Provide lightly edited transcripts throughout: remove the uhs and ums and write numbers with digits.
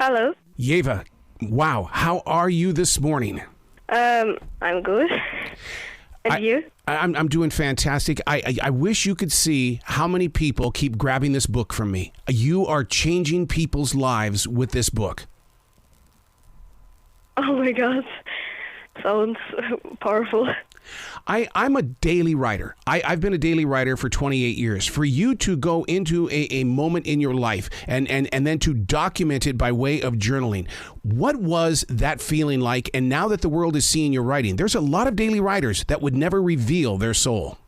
Hello. Yeva, wow, how are you this morning? I'm good. And you? I'm doing fantastic. I wish you could see how many people keep grabbing this book from me. You are changing people's lives with this book. Oh my God. Sounds powerful. I'm a daily writer. I've been a daily writer for 28 years. For you to go into a moment in your life and then to document it by way of journaling, what was that feeling like? And now that the world is seeing your writing, there's a lot of daily writers that would never reveal their soul.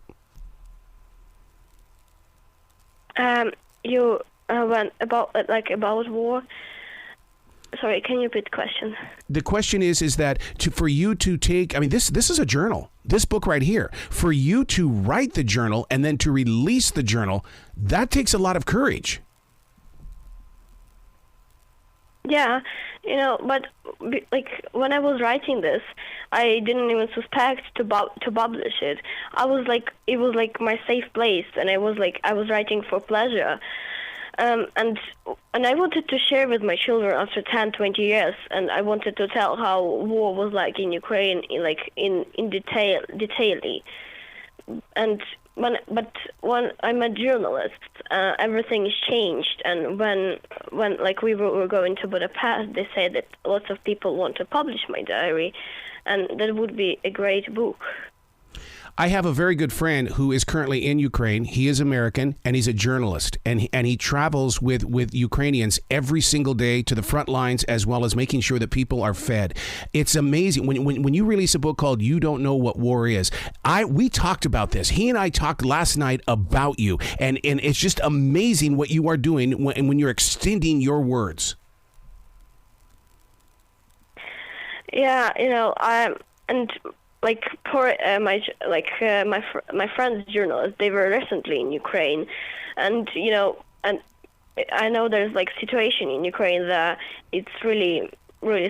You went about war. Sorry, can you repeat the question? The question is that for you to take, I mean, this is a journal. This book right here, for you to write the journal and then to release the journal, that takes a lot of courage. Yeah, but like when I was writing this, I didn't even suspect to publish it. It was like my safe place, and I was writing for pleasure. And I wanted to share with my children after 10, 20 years, and I wanted to tell how war was like in Ukraine, in detail. And when I'm a journalist, everything is changed. And when we were going to Budapest, they said that lots of people want to publish my diary, and that would be a great book. I have a very good friend who is currently in Ukraine. He is American, and he's a journalist, and he travels with Ukrainians every single day to the front lines, as well as making sure that people are fed. It's amazing when you release a book called "You Don't Know What War Is." We talked about this. He and I talked last night about you, and it's just amazing what you are doing when you're extending your words. Yeah, and. Like my friends journalists, they were recently in Ukraine, and and I know there's like situation in Ukraine that it's really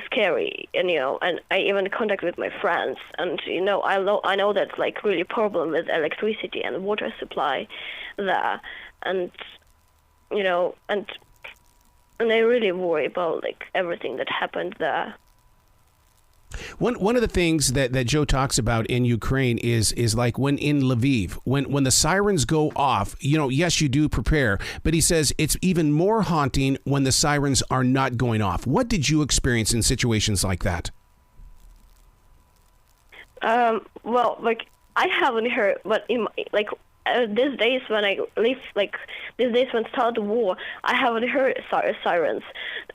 scary, and I even contact with my friends, and I know that's like really problem with electricity and water supply there, and and I really worry about like everything that happened there. One of the things that Joe talks about in Ukraine is like when in Lviv, when the sirens go off, yes, you do prepare, but he says it's even more haunting when the sirens are not going off. What did you experience in situations like that? Well, like I haven't heard, but these days when I live, these days when start the war, I haven't heard sirens.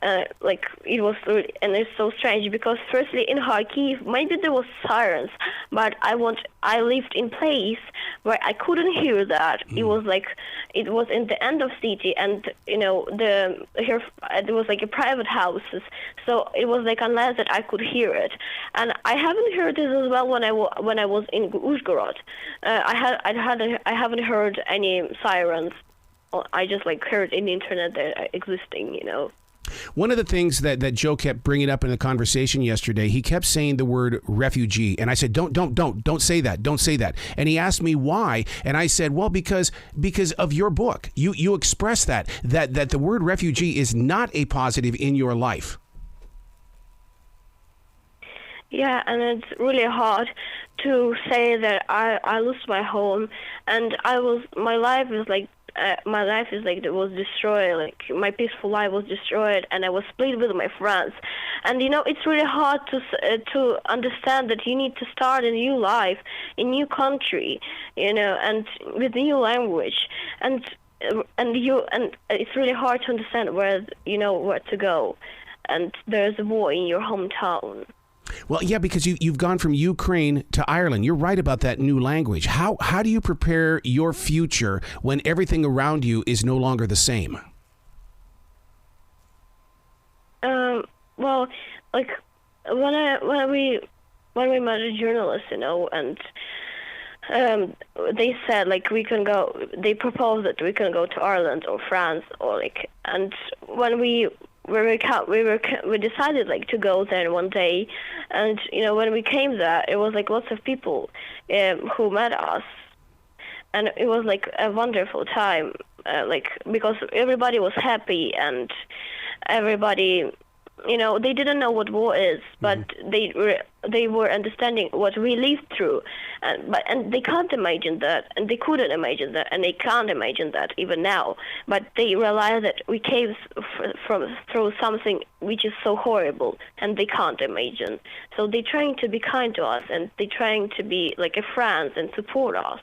It was really, and it's so strange because firstly in Kharkiv maybe there was sirens, but I lived in place where I couldn't hear that. It was in the end of city, and there was like a private houses, so it was like unless that I could hear it, and I haven't heard this as well when I was in Uzhgorod. I haven't heard any sirens. I just heard in the internet they're existing, One of the things that Joe kept bringing up in the conversation yesterday, he kept saying the word refugee. And I said, don't say that. Don't say that. And he asked me why. And I said, well, because of your book. You express that the word refugee is not a positive in your life. Yeah, and it's really hard to say that I lost my home, and my life is like it was destroyed. Like my peaceful life was destroyed, and I was split with my friends. And it's really hard to understand that you need to start a new life, a new country, and with new language, and it's really hard to understand where to go, and there's a war in your hometown. Well, yeah, because you've gone from Ukraine to Ireland. You're right about that new language. How do you prepare your future when everything around you is no longer the same? Well, like when we met a journalist, and they said we can go. They proposed that we can go to Ireland or France and when we decided to go there one day, and when we came there, it was lots of people who met us, and it was a wonderful time, because everybody was happy, and everybody they didn't know what war is, but they were understanding what we lived through, and they can't imagine that, and they couldn't imagine that, and they can't imagine that even now. But they realize that we came through something which is so horrible, and they can't imagine. So they're trying to be kind to us, and they're trying to be like a friend and support us.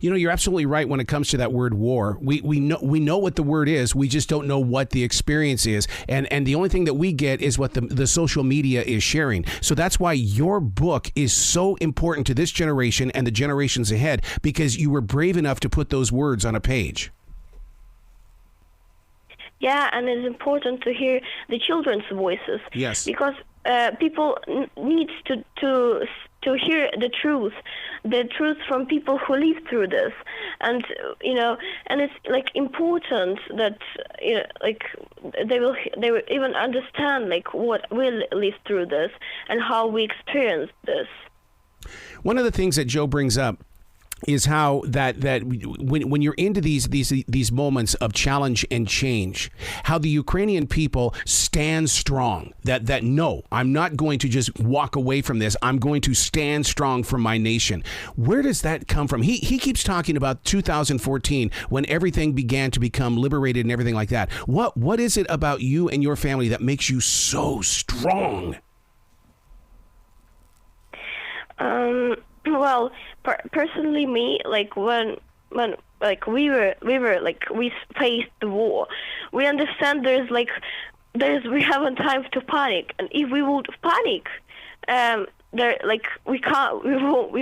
You're absolutely right when it comes to that word war. We know what the word is. We just don't know what the experience is. And the only thing that we get is what the social media is sharing. So that's why your book is so important to this generation and the generations ahead, because you were brave enough to put those words on a page. Yeah, and it's important to hear the children's voices. Yes. Because people need to hear the truth from people who live through this, and and it's like important that they will even understand like what we live through this and how we experience this. One of the things that Joe brings up is how that when you're into these moments of challenge and change, how the Ukrainian people stand strong, that no, I'm not going to just walk away from this. I'm going to stand strong for my nation. Where does that come from? He keeps talking about 2014 when everything began to become liberated and everything like that. What is it about you and your family that makes you so strong? Well, personally, me, like when like we faced the war, we understand we haven't time to panic, and if we would panic, we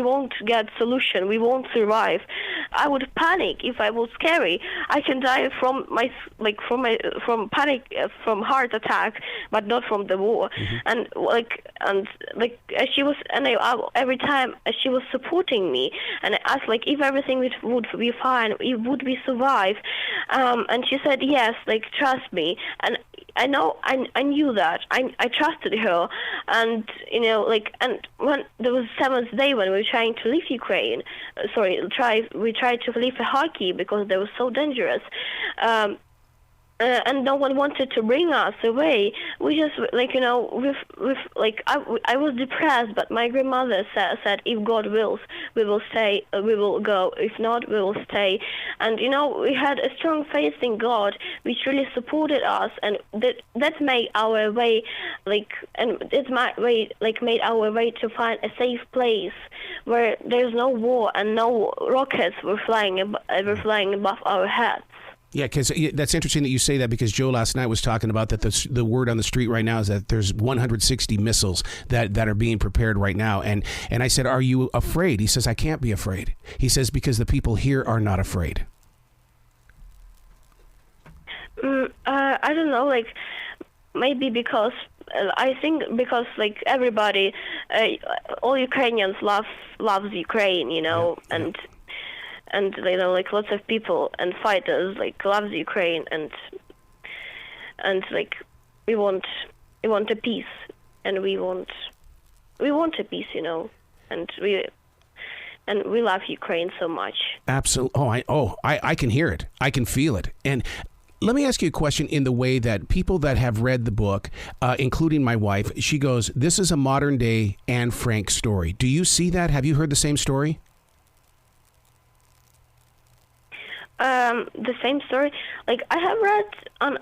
won't get solution. We won't survive. I would panic if I was scary. I can die from panic, from heart attack, but not from the war. And as she was, and every time as she was supporting me, and I asked if everything would be fine, would we survive? And she said yes, trust me. And I knew that. I trusted her, and and when there was 7th day when we were trying to leave Ukraine, we tried to leave Kharkiv because they were so dangerous. And no one wanted to bring us away. We just, I was depressed, but my grandmother said, if God wills, we will stay, we will go. If not, we will stay. And, we had a strong faith in God, which really supported us, and that made our way, made our way to find a safe place where there's no war and no rockets were flying above our heads. Yeah, because that's interesting that you say that, because Joe last night was talking about that the word on the street right now is that there's 160 missiles that are being prepared right now. And I said, are you afraid? He says, I can't be afraid. He says, because the people here are not afraid. I don't know, maybe because I think because everybody, all Ukrainians loves Ukraine, and lots of people and fighters loves Ukraine, and we want a peace, and we want a peace, and we love Ukraine so much. Absolutely. I can hear it. I can feel it. And let me ask you a question in the way that people that have read the book, including my wife, she goes, this is a modern day Anne Frank story. Do you see that? Have you heard the same story? The same story. I have read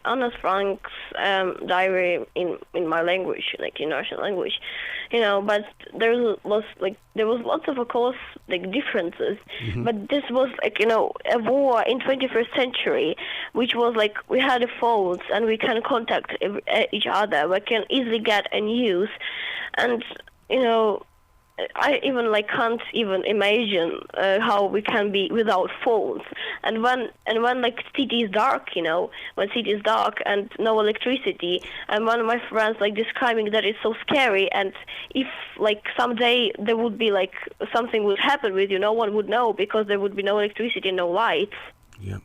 Anne Frank's diary in my language, in Russian language, but there was lots of, of course, differences. Mm-hmm. But this was a war in 21st century, which was we had phones and we can contact each other. We can easily get a news, and I even can't even imagine how we can be without phones. And when city is dark, when city is dark and no electricity, and one of my friends describing that it's so scary, and if someday there would be something would happen with you, no one would know because there would be no electricity, no lights. Yep.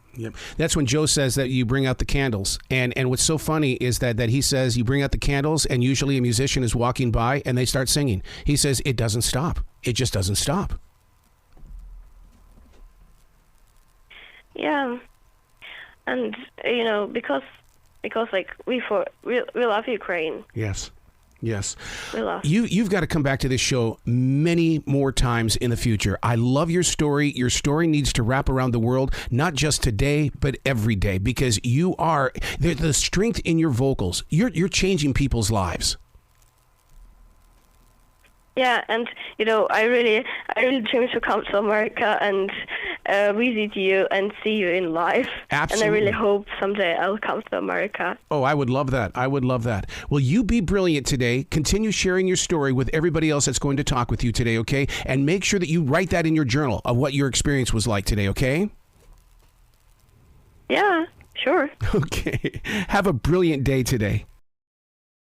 That's when Joe says that you bring out the candles. And what's so funny is that he says you bring out the candles, and usually a musician is walking by and they start singing. He says it doesn't stop. It just doesn't stop. Yeah. And, because because like we love Ukraine. Yes. Yes. We love. You've got to come back to this show many more times in the future. I love your story. Your story needs to wrap around the world, not just today, but every day, because you are the strength in your vocals. You're changing people's lives. Yeah, and I really dream to come to America and visit you and see you in life. Absolutely. And I really hope someday I'll come to America. Oh, I would love that. I would love that. Well, you be brilliant today. Continue sharing your story with everybody else that's going to talk with you today, okay? And make sure that you write that in your journal of what your experience was like today, okay? Yeah, sure. Okay. Have a brilliant day today.